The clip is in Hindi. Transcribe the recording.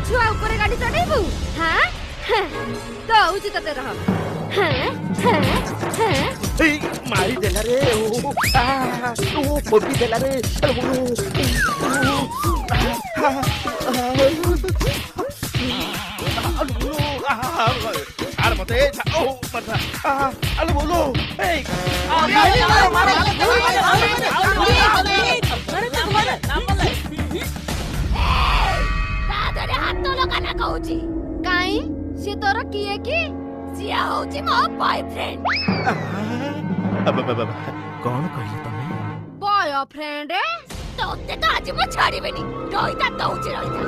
छुआ ऊपर गाड़ी चढ़ेबू हां दउची तते रह मारी देला रे ओ फोड़ी देला रे अरे मते ओ मत अरे बोलो ए दादरे हाथ लगा ना कहूची काई से तोर किए की सिया होची मो बॉयफ्रेंड कौन कहले तमे बॉयफ्रेंड तोते तो आज मो छाड़ीबेनी रहिता दउची रहिता